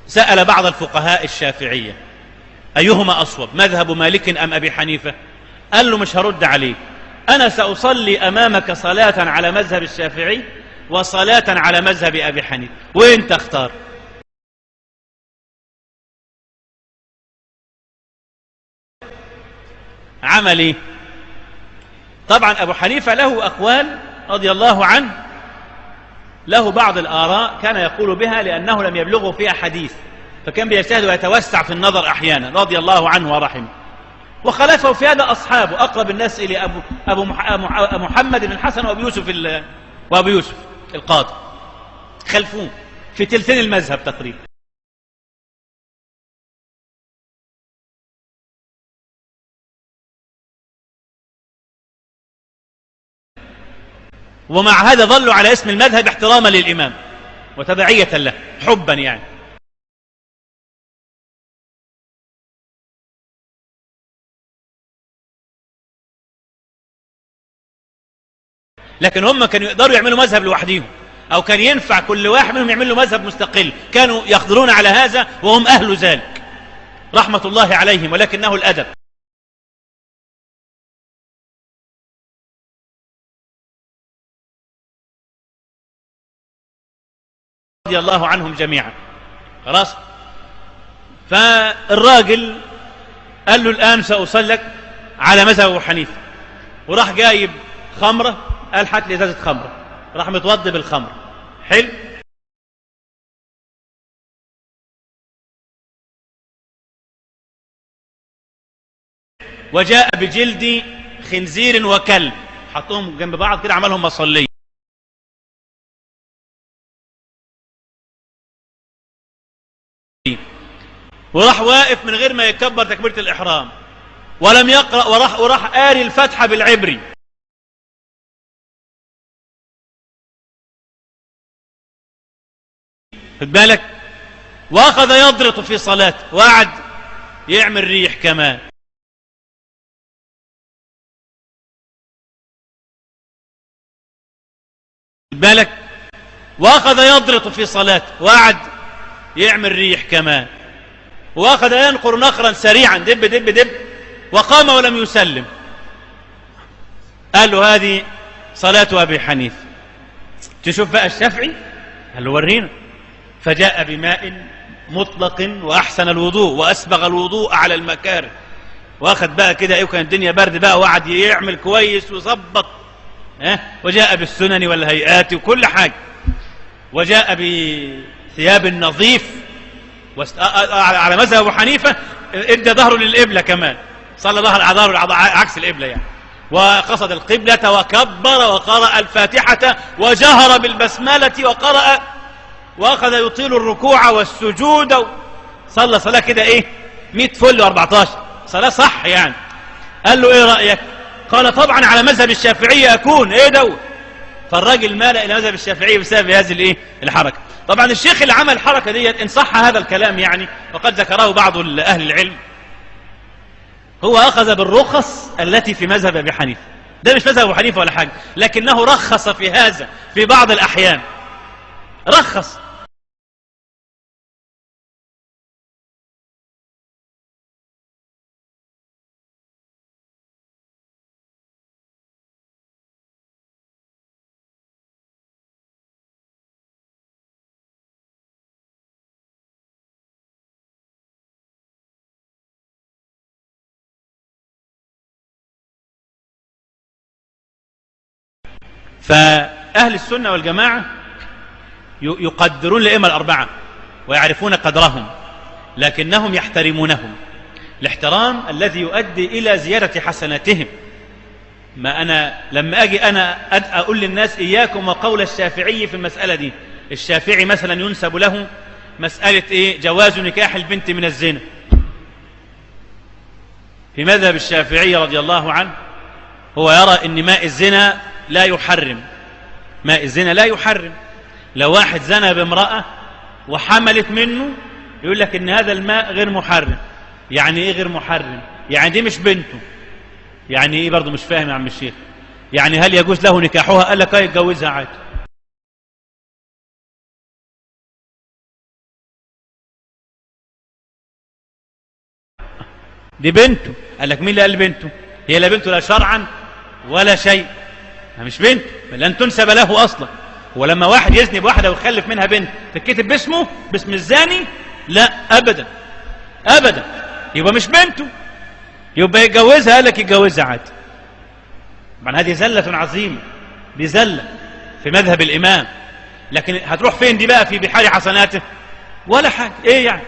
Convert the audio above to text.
سأل بعض الفقهاء الشافعية أيهما أصوب، مذهب مالك أم أبي حنيفة؟ قال له مش هرد عليك، أنا سأصلي أمامك صلاة على مذهب الشافعي وصلاة على مذهب أبي حنيفة، وإنت اختار. عمل إيه؟ طبعا أبو حنيفة له أقوال رضي الله عنه، له بعض الآراء كان يقول بها لأنه لم يبلغه فيها حديث، فكان بيجتهد ويتوسع في النظر أحيانا رضي الله عنه ورحمه. وخلفه في هذا أصحابه، أقرب الناس إلى أبو محمد بن الحسن وأبو يوسف القاضي، خلفوه في تلتين المذهب تقريبا. ومع هذا ظلوا على اسم المذهب احتراما للإمام وتبعية له، حبا يعني. لكن هم كانوا يقدروا يعملوا مذهب لوحدهم، أو كان ينفع كل واحد منهم يعمل له مذهب مستقل، كانوا يقدرون على هذا وهم أهل ذلك رحمة الله عليهم، ولكنه الأدب. رضي الله عنهم جميعا. خلاص، فالراجل قال له الآن سأصلك على مذهب أبو حنيفة، وراح جايب خمرة، قال هات لي ازازة خمرة، راح متوضي بالخمر. حلو. وجاء بجلد خنزير وكلب، حطهم جنب بعض كده، عملهم مصلية. وراح واقف من غير ما يكبر تكبيرة الإحرام، ولم يقرأ، وراح قاري الفاتحة بالعبري. خد بالك، واخذ يضرط في صلاته، وقعد يعمل ريح كمان. خد بالك، واخذ يضرط في صلاته، وقعد يعمل ريح كمان، واخذ ينقر نقرا سريعا، دب دب دب، وقام ولم يسلم. قال له هذه صلاة أبي حنيفة. تشوف بقى الشافعي، قال له ورينا. فجاء بماء مطلق وأحسن الوضوء وأسبغ الوضوء على المكاره، واخد بقى كده ايه، وكان الدنيا برد بقى، وقعد يعمل كويس وظبط. وجاء بالسنن والهيئات وكل حاجة، وجاء بثياب نظيف، على مذهب أبو حنيفة ادى ظهره للقبلة كمان، صلى ظهره عكس القبلة يعني، وقصد القبلة وكبر وقرأ الفاتحة وجهر بالبسملة وقرأ، واخذ يطيل الركوع والسجود، صلى صلاة كده ايه 100 فل و14 صلاة صح يعني. قال له ايه رأيك؟ قال طبعا على مذهب الشافعية اكون ايه دو. فالراجل مال الى مذهب الشافعية بسبب هذه الايه الحركة. طبعا الشيخ اللي عمل الحركة ديت ان صح هذا الكلام يعني، وقد ذكره بعض اهل العلم، هو اخذ بالرخص التي في مذهب ابي حنيفة. ده مش مذهب ابو حنيفة ولا حاجة، لكنه رخص في هذا في بعض الاحيان، رخص. فأهل السنة والجماعة يقدرون الأئمة الأربعة ويعرفون قدرهم، لكنهم يحترمونهم الاحترام الذي يؤدي إلى زيادة حسناتهم. ما أنا لما أجي أنا أقول للناس إياكم وقول الشافعي في المسألة دي، الشافعي مثلا ينسب له مسألة إيه؟ جواز نكاح البنت من الزنا. في مذهب الشافعي رضي الله عنه هو يرى أن ماء الزنا لا يحرم، ماء الزنا لا يحرم. لو واحد زنى بامرأة وحملت منه يقول لك ان هذا الماء غير محرم. يعني ايه غير محرم؟ يعني دي مش بنته. يعني ايه برضه مش فاهم يا عم الشيخ؟ يعني هل يجوز له نكاحها؟ قال لك يتجوزها عادي. دي بنته. قال لك مين اللي قال بنته؟ هي لا بنته لا شرعا ولا شيء، مش بنته، لن تنسب له اصلا. ولما واحد يزني بواحده ويخلف منها بنت تتكتب باسمه، باسم الزاني؟ لا ابدا ابدا، يبقى مش بنته، يبقى يتجوزها. قال لك يتجوزها عادي. طبعا هذه زله عظيمه، دي زله في مذهب الامام. لكن هتروح فين دي بقى في بحار حسناته؟ ولا حاجه. ايه يعني؟